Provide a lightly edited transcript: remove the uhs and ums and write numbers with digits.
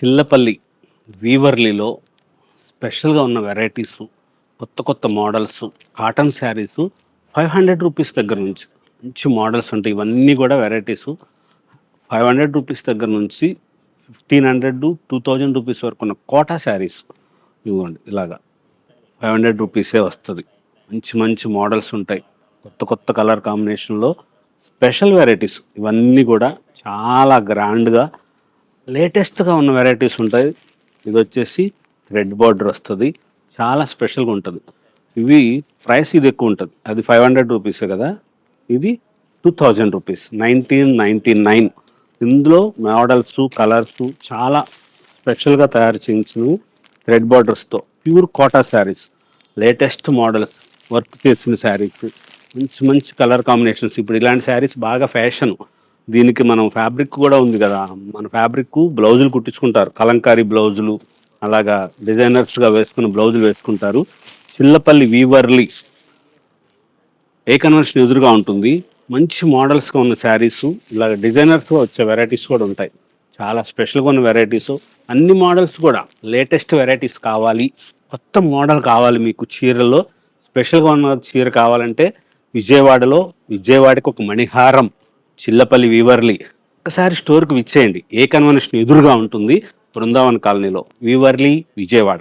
చిల్లపల్లి వీవర్లీలో స్పెషల్గా ఉన్న వెరైటీస్, కొత్త కొత్త మోడల్స్, కాటన్ శారీస్ 500 రూపీస్ దగ్గర నుంచి మంచి మోడల్స్ ఉంటాయి. ఇవన్నీ కూడా వెరైటీస్ 500 రూపీస్ దగ్గర నుంచి 1500 2000 రూపీస్ వరకు ఉన్న కోటా శారీస్ ఇవ్వండి. ఇలాగా 500 రూపీసే వస్తుంది. మంచి మంచి మోడల్స్ ఉంటాయి. కొత్త కొత్త కలర్ కాంబినేషన్లో స్పెషల్ వెరైటీస్ ఇవన్నీ కూడా చాలా గ్రాండ్గా లేటెస్ట్గా ఉన్న వెరైటీస్ ఉంటాయి. ఇది వచ్చేసి రెడ్ బార్డర్ వస్తుంది, చాలా స్పెషల్గా ఉంటుంది. ఇవి ప్రైస్ ఇది ఎక్కువ ఉంటుంది, అది 500 రూపీసే కదా, ఇది 2000 రూపీస్ 1999. ఇందులో మోడల్స్ కలర్స్ చాలా స్పెషల్గా తయారు చేయించినవి రెడ్ బార్డర్స్తో pure Kota saris, latest models, work చేసిన శారీస్, మంచి మంచి కలర్ కాంబినేషన్స్. ఇప్పుడు ఇలాంటి శారీస్ బాగా ఫ్యాషన్. దీనికి మనం ఫ్యాబ్రిక్ కూడా ఉంది కదా, మన ఫ్యాబ్రిక్ బ్లౌజులు కుట్టించుకుంటారు, కలంకారీ బ్లౌజులు, అలాగా డిజైనర్స్గా వేసుకున్న బ్లౌజులు వేసుకుంటారు. చిల్లపల్లి వీవర్లీ ఏ కన్వెన్షన్ ఎదురుగా ఉంటుంది. మంచి మోడల్స్గా ఉన్న శారీస్, ఇలాగ డిజైనర్స్గా వచ్చే వెరైటీస్ కూడా ఉంటాయి. చాలా స్పెషల్గా ఉన్న వెరైటీస్, అన్ని మోడల్స్ కూడా లేటెస్ట్ వెరైటీస్ కావాలి, కొత్త మోడల్ కావాలి మీకు చీరలో స్పెషల్గా ఉన్న చీర కావాలంటే విజయవాడకి ఒక మణిహారం చిల్లపల్లి వీవర్లీ ఒకసారి స్టోర్కి విచ్చేయండి. ఏ కన్వెన్షన్ ఎదురుగా ఉంటుంది, బృందావన్ కాలనీలో, వీవర్లీ, విజయవాడ.